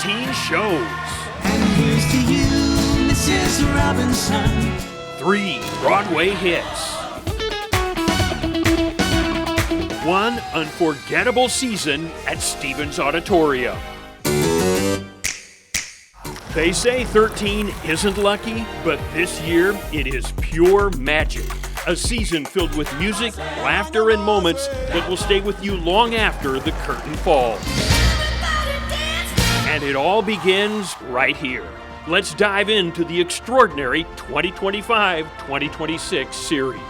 13 shows. And here's to you, Mrs. Robinson. 3 Broadway hits. 1 unforgettable season at Stevens Auditorium. They say 13 isn't lucky, but this year it is pure magic. A season filled with music, laughter, and moments that will stay with you long after the curtain falls. And it all begins right here. Let's dive into the extraordinary 2025-2026 series.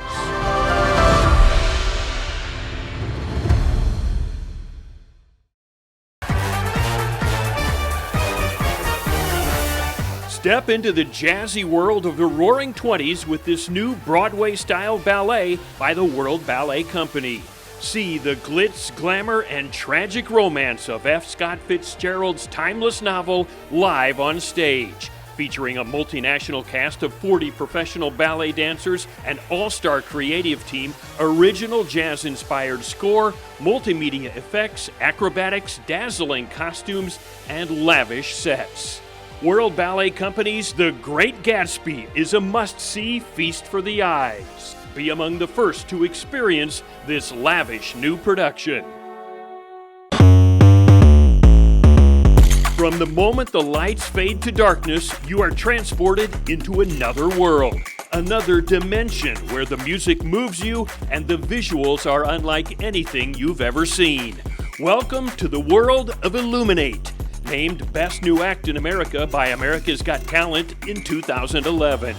Step into the jazzy world of the Roaring Twenties with this new Broadway-style ballet by the World Ballet Company. See the glitz, glamour, and tragic romance of F. Scott Fitzgerald's timeless novel live on stage, featuring a multinational cast of 40 professional ballet dancers, an all-star creative team, original jazz-inspired score, multimedia effects, acrobatics, dazzling costumes, and lavish sets. World Ballet Company's The Great Gatsby is a must-see feast for the eyes. Be among the first to experience this lavish new production. From the moment the lights fade to darkness, you are transported into another world, another dimension where the music moves you and the visuals are unlike anything you've ever seen. Welcome to the world of iLuminate. Named Best New Act in America by America's Got Talent in 2011.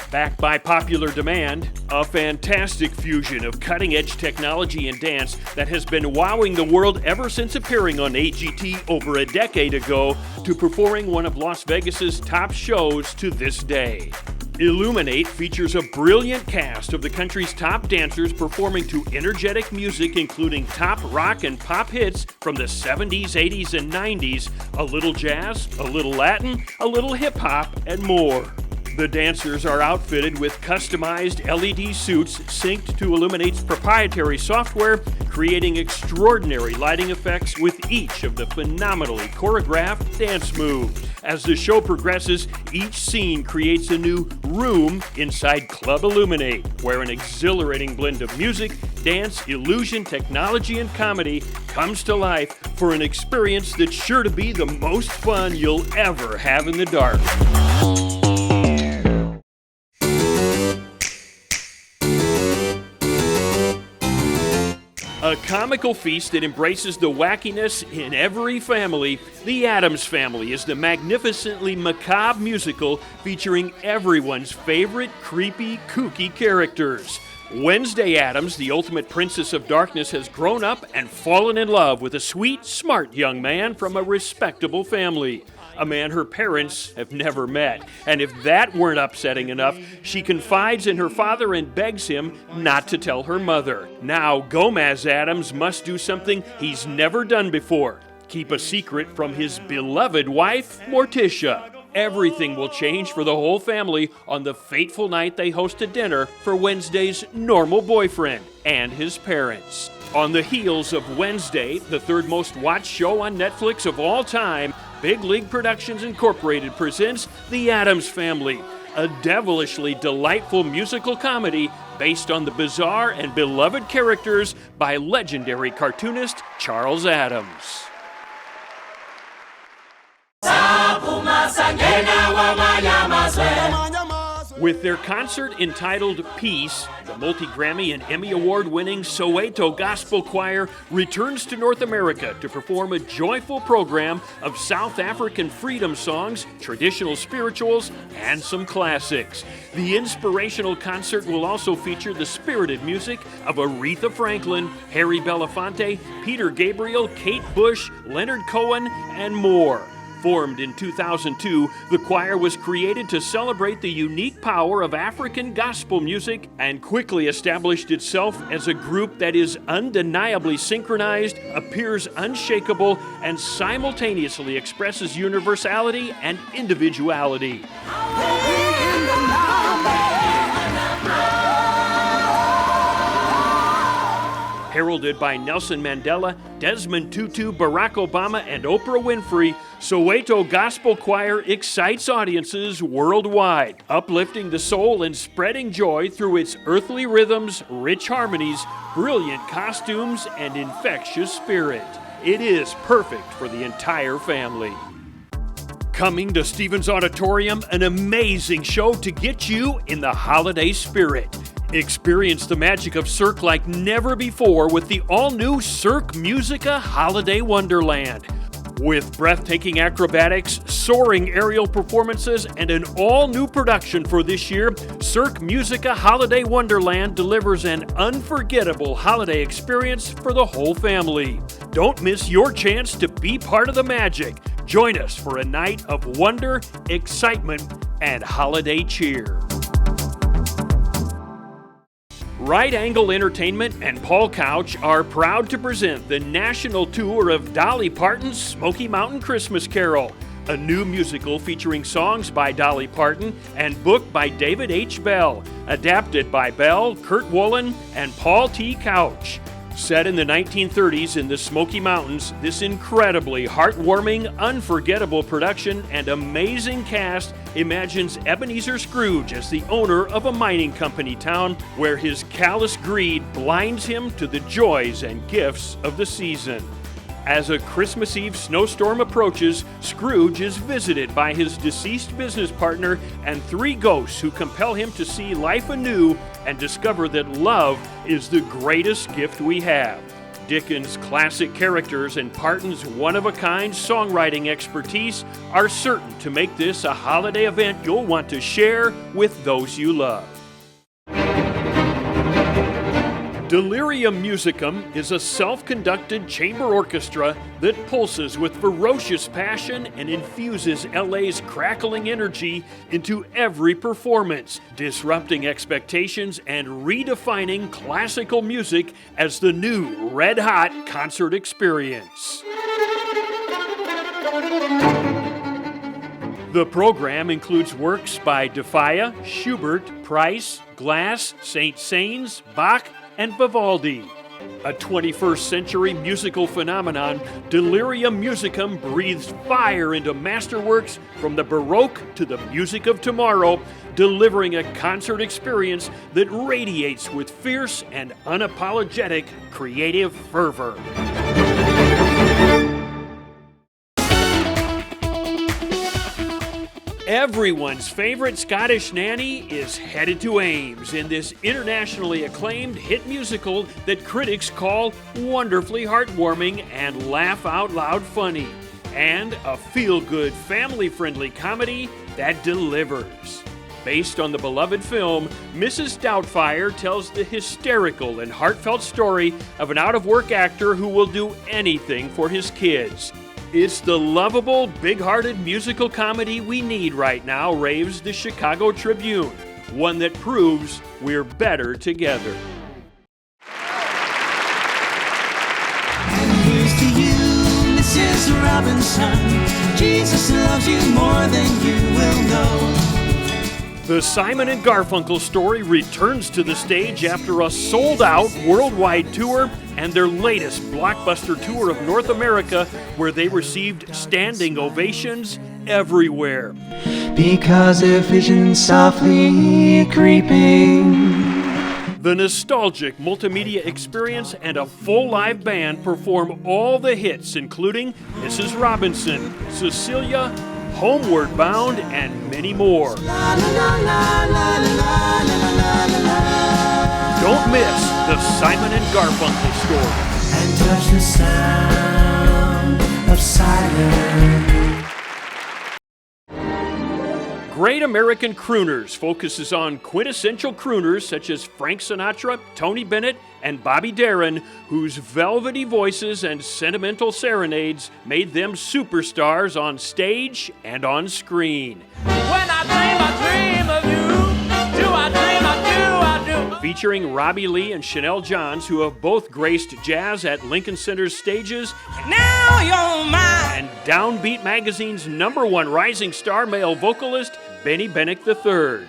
Backed by popular demand, a fantastic fusion of cutting-edge technology and dance that has been wowing the world ever since appearing on AGT over a decade ago to performing one of Las Vegas's top shows to this day. iLuminate features a brilliant cast of the country's top dancers performing to energetic music including top rock and pop hits from the 70s, 80s, and 90s, a little jazz, a little Latin, a little hip-hop, and more. The dancers are outfitted with customized LED suits synced to iLuminate's proprietary software, creating extraordinary lighting effects with each of the phenomenally choreographed dance moves. As the show progresses, each scene creates a new room inside Club iLuminate, where an exhilarating blend of music, dance, illusion, technology, and comedy comes to life for an experience that's sure to be the most fun you'll ever have in the dark. A comical feast that embraces the wackiness in every family, The Addams Family is the magnificently macabre musical featuring everyone's favorite creepy, kooky characters. Wednesday Addams, the ultimate princess of darkness, has grown up and fallen in love with a sweet, smart young man from a respectable family. A man her parents have never met. And if that weren't upsetting enough, she confides in her father and begs him not to tell her mother. Now, Gomez Addams must do something he's never done before. Keep a secret from his beloved wife, Morticia. Everything will change for the whole family on the fateful night they host a dinner for Wednesday's normal boyfriend and his parents. On the heels of Wednesday, the third most watched show on Netflix of all time, Big League Productions Incorporated presents The Addams Family, a devilishly delightful musical comedy based on the bizarre and beloved characters by legendary cartoonist Charles Addams. With their concert entitled Peace, the multi-Grammy and Emmy Award-winning Soweto Gospel Choir returns to North America to perform a joyful program of South African freedom songs, traditional spirituals, and some classics. The inspirational concert will also feature the spirited music of Aretha Franklin, Harry Belafonte, Peter Gabriel, Kate Bush, Leonard Cohen, and more. Formed in 2002, the choir was created to celebrate the unique power of African gospel music and quickly established itself as a group that is undeniably synchronized, appears unshakable, and simultaneously expresses universality and individuality. Heralded by Nelson Mandela, Desmond Tutu, Barack Obama, and Oprah Winfrey, Soweto Gospel Choir excites audiences worldwide, uplifting the soul and spreading joy through its earthly rhythms, rich harmonies, brilliant costumes, and infectious spirit. It is perfect for the entire family. Coming to Stevens Auditorium, an amazing show to get you in the holiday spirit. Experience the magic of Cirque like never before with the all-new Cirque Musica Holiday Wonderland. With breathtaking acrobatics, soaring aerial performances, and an all-new production for this year, Cirque Musica Holiday Wonderland delivers an unforgettable holiday experience for the whole family. Don't miss your chance to be part of the magic. Join us for a night of wonder, excitement, and holiday cheer. Right Angle Entertainment and Paul Couch are proud to present the national tour of Dolly Parton's Smoky Mountain Christmas Carol, a new musical featuring songs by Dolly Parton and book by David H. Bell, adapted by Bell, Kurt Wolin, and Paul T. Couch. Set in the 1930s in the Smoky Mountains, this incredibly heartwarming, unforgettable production and amazing cast imagines Ebenezer Scrooge as the owner of a mining company town where his callous greed blinds him to the joys and gifts of the season. As a Christmas Eve snowstorm approaches, Scrooge is visited by his deceased business partner and three ghosts who compel him to see life anew and discover that love is the greatest gift we have. Dickens' classic characters and Parton's one-of-a-kind songwriting expertise are certain to make this a holiday event you'll want to share with those you love. Delirium Musicum is a self-conducted chamber orchestra that pulses with ferocious passion and infuses LA's crackling energy into every performance, disrupting expectations and redefining classical music as the new red-hot concert experience. The program includes works by Doubtfire, Schubert, Price, Glass, Saint-Saëns, Bach, and Vivaldi. A 21st century musical phenomenon, Delirium Musicum breathes fire into masterworks from the Baroque to the music of tomorrow, delivering a concert experience that radiates with fierce and unapologetic creative fervor. Everyone's favorite Scottish nanny is headed to Ames in this internationally acclaimed hit musical that critics call wonderfully heartwarming and laugh-out-loud funny, and a feel-good, family-friendly comedy that delivers. Based on the beloved film, Mrs. Doubtfire tells the hysterical and heartfelt story of an out-of-work actor who will do anything for his kids. It's the lovable, big-hearted musical comedy we need right now, raves the Chicago Tribune, one that proves we're better together. And here's to you, Mrs. Robinson. Jesus loves you more than you will know. The Simon and Garfunkel story returns to the stage after a sold-out worldwide tour and their latest blockbuster tour of North America, where they received standing ovations everywhere. Because a vision softly creeping. The nostalgic multimedia experience and a full live band perform all the hits, including Mrs. Robinson, Cecilia, Homeward Bound, and many more. Don't miss the Simon and Garfunkel story. And touch the sound of silence. Great American Crooners focuses on quintessential crooners such as Frank Sinatra, Tony Bennett, and Bobby Darin, whose velvety voices and sentimental serenades made them superstars on stage and on screen. When I dream of you. Do I dream I do? Featuring Robbie Lee and Chanel Johns, who have both graced jazz at Lincoln Center's stages, Now you're mine. and Downbeat Magazine's #1 rising star male vocalist, Benny Bennick III.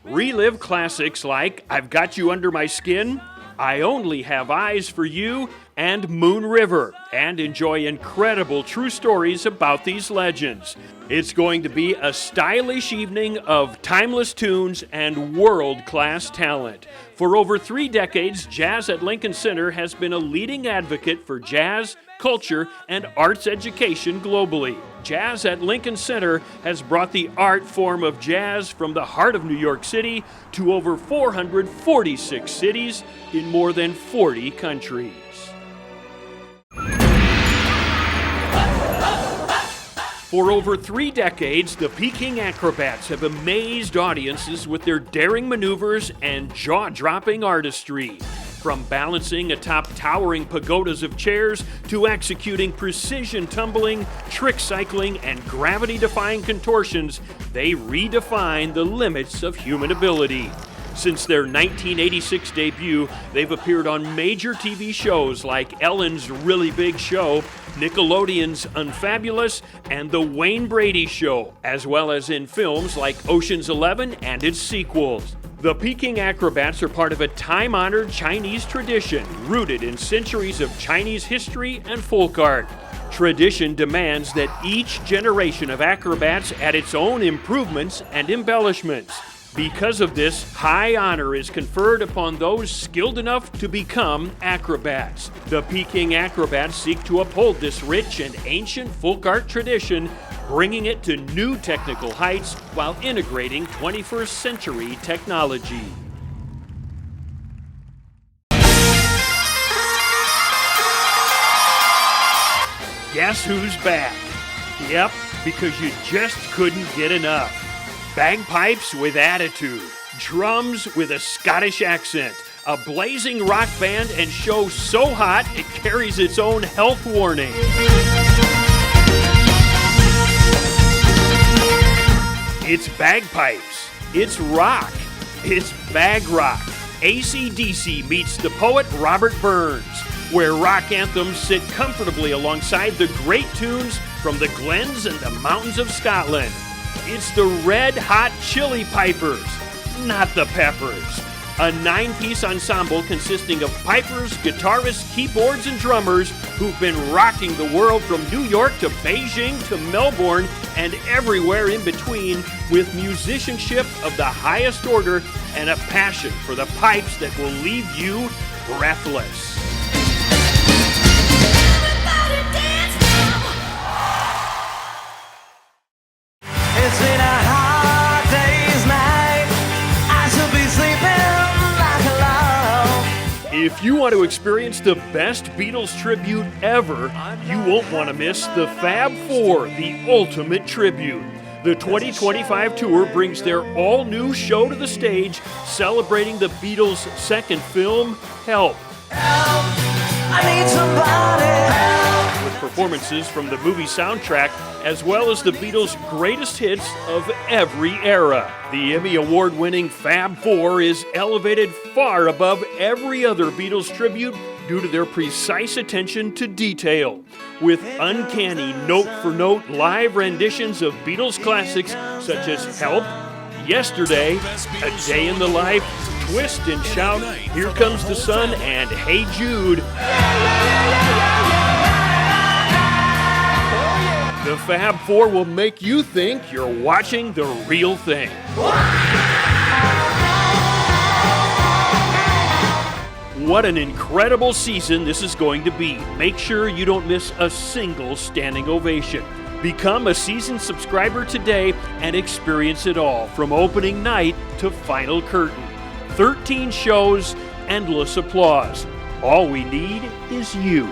Relive classics like I've Got You Under My Skin, I Only Have Eyes for You, and Moon River, and enjoy incredible true stories about these legends. It's going to be a stylish evening of timeless tunes and world-class talent. For over 3 decades, Jazz at Lincoln Center has been a leading advocate for jazz, culture, and arts education globally. Jazz at Lincoln Center has brought the art form of jazz from the heart of New York City to over 446 cities in more than 40 countries. For over 3 decades, the Peking Acrobats have amazed audiences with their daring maneuvers and jaw-dropping artistry. From balancing atop towering pagodas of chairs to executing precision tumbling, trick cycling, and gravity-defying contortions, they redefine the limits of human ability. Since their 1986 debut, they've appeared on major TV shows like Ellen's Really Big Show, Nickelodeon's Unfabulous, and The Wayne Brady Show, as well as in films like Ocean's 11 and its sequels. The Peking Acrobats are part of a time-honored Chinese tradition rooted in centuries of Chinese history and folk art. Tradition demands that each generation of acrobats add its own improvements and embellishments. Because of this, high honor is conferred upon those skilled enough to become acrobats. The Peking Acrobats seek to uphold this rich and ancient folk art tradition, bringing it to new technical heights while integrating 21st century technology. Guess who's back? Yep, because you just couldn't get enough. Bagpipes with attitude, drums with a Scottish accent, a blazing rock band and show so hot it carries its own health warning. It's bagpipes, it's rock, it's bag rock. AC/DC meets the poet Robert Burns, where rock anthems sit comfortably alongside the great tunes from the glens and the mountains of Scotland. It's the Red Hot Chili Pipers, not the Peppers. A 9-piece ensemble consisting of pipers, guitarists, keyboards, and drummers who've been rocking the world from New York to Beijing to Melbourne and everywhere in between with musicianship of the highest order and a passion for the pipes that will leave you breathless. It's been a hard day's night. I should be sleeping like a log. If you want to experience the best Beatles tribute ever, you won't want to miss the Fab Four, the ultimate tribute. The 2025 tour brings their all-new show to the stage, celebrating the Beatles' second film, Help. Help, I need somebody. Help. With performances from the movie soundtrack, as well as the Beatles' greatest hits of every era. The Emmy Award-winning Fab Four is elevated far above every other Beatles tribute due to their precise attention to detail. With uncanny note-for-note live renditions of Beatles classics such as Help, Yesterday, A Day in the Life, Twist and Shout, Here Comes the Sun, and Hey Jude. The Fab Four will make you think you're watching the real thing. What an incredible season this is going to be. Make sure you don't miss a single standing ovation. Become a season subscriber today and experience it all from opening night to final curtain. 13 shows, endless applause. All we need is you.